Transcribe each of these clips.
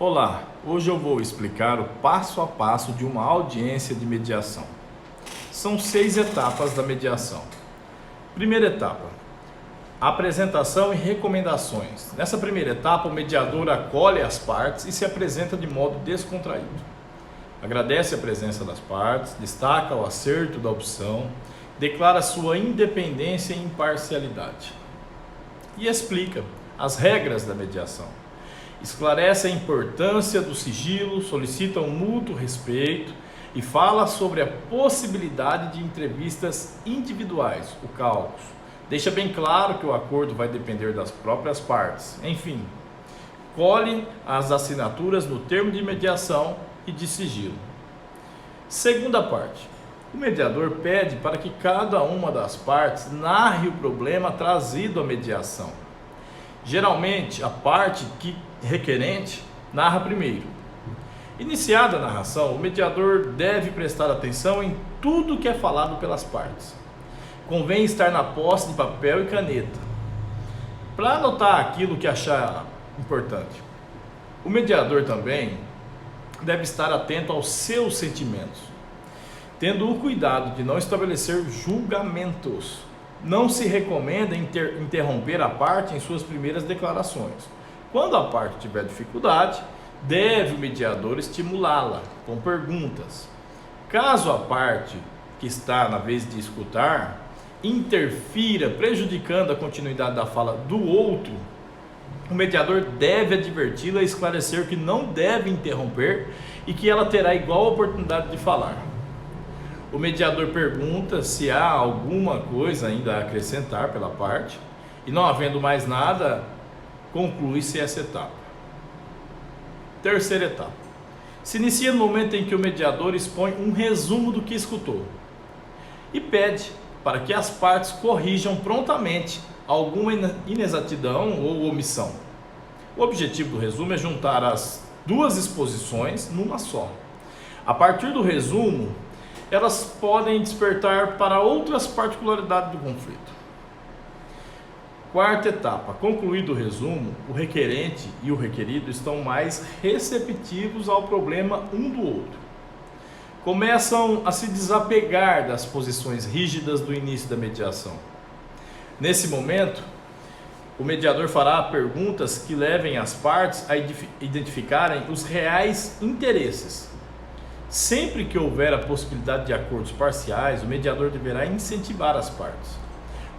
Olá, hoje eu vou explicar o passo a passo de uma audiência de mediação. São 6 etapas da mediação. Primeira etapa, apresentação e recomendações. Nessa primeira etapa, o mediador acolhe as partes e se apresenta de modo descontraído. Agradece a presença das partes, destaca o acerto da opção, declara sua independência e imparcialidade e explica as regras da mediação. Esclarece a importância do sigilo, solicita um mútuo respeito e fala sobre a possibilidade de entrevistas individuais, o caucus. Deixa bem claro que o acordo vai depender das próprias partes. Enfim, colhe as assinaturas no termo de mediação e de sigilo. Segunda parte. O mediador pede para que cada uma das partes narre o problema trazido à mediação. Geralmente, a parte requerente narra primeiro. Iniciada a narração, o mediador deve prestar atenção em tudo que é falado pelas partes. Convém estar na posse de papel e caneta para anotar aquilo que achar importante. O mediador também deve estar atento aos seus sentimentos, tendo o cuidado de não estabelecer julgamentos. Não se recomenda interromper a parte em suas primeiras declarações. Quando a parte tiver dificuldade, deve o mediador estimulá-la com perguntas. Caso a parte que está na vez de escutar interfira, prejudicando a continuidade da fala do outro, o mediador deve adverti-la e esclarecer que não deve interromper e que ela terá igual oportunidade de falar. O mediador pergunta se há alguma coisa ainda a acrescentar pela parte e, não havendo mais nada, conclui-se essa etapa. Terceira etapa. Se inicia no momento em que o mediador expõe um resumo do que escutou e pede para que as partes corrijam prontamente alguma inexatidão ou omissão. O objetivo do resumo é juntar as duas exposições numa só. A partir do resumo, elas podem despertar para outras particularidades do conflito. Quarta etapa. Concluído o resumo, o requerente e o requerido estão mais receptivos ao problema um do outro. Começam a se desapegar das posições rígidas do início da mediação. Nesse momento, o mediador fará perguntas que levem as partes a identificarem os reais interesses. Sempre que houver a possibilidade de acordos parciais, o mediador deverá incentivar as partes.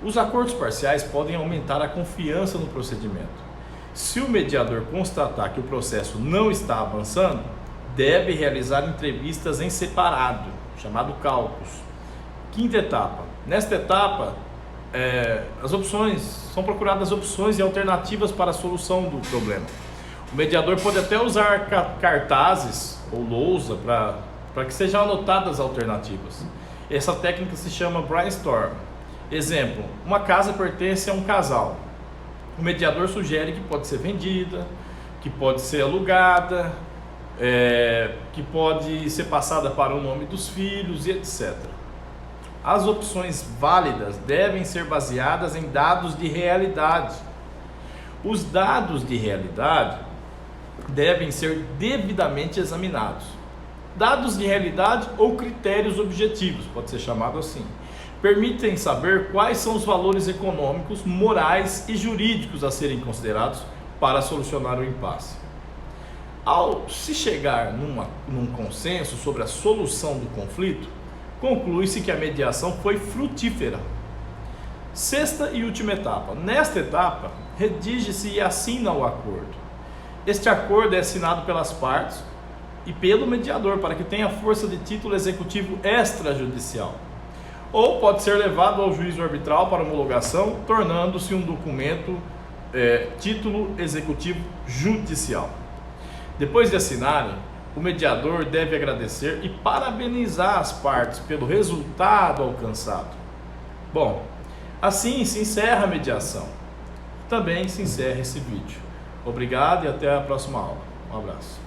Os acordos parciais podem aumentar a confiança no procedimento. Se o mediador constatar que o processo não está avançando, deve realizar entrevistas em separado, chamado caucus. Quinta etapa. Nesta etapa, são procuradas opções e alternativas para a solução do problema. O mediador pode até usar cartazes ou lousa para que sejam anotadas alternativas. Essa técnica se chama brainstorm. Exemplo, uma casa pertence a um casal. O mediador sugere que pode ser vendida, que pode ser alugada, que pode ser passada para o nome dos filhos e etc. As opções válidas devem ser baseadas em dados de realidade. Os dados de realidade devem ser devidamente examinados. Dados de realidade ou critérios objetivos, pode ser chamado assim, permitem saber quais são os valores econômicos, morais e jurídicos a serem considerados para solucionar o impasse. Ao se chegar num consenso sobre a solução do conflito, conclui-se que a mediação foi frutífera. Sexta e última etapa. Nesta etapa, redige-se e assina o acordo. Este acordo é assinado pelas partes e pelo mediador para que tenha força de título executivo extrajudicial. Ou pode ser levado ao juízo arbitral para homologação, tornando-se um documento título executivo judicial. Depois de assinarem, o mediador deve agradecer e parabenizar as partes pelo resultado alcançado. Bom, assim se encerra a mediação. Também se encerra esse vídeo. Obrigado e até a próxima aula. Um abraço.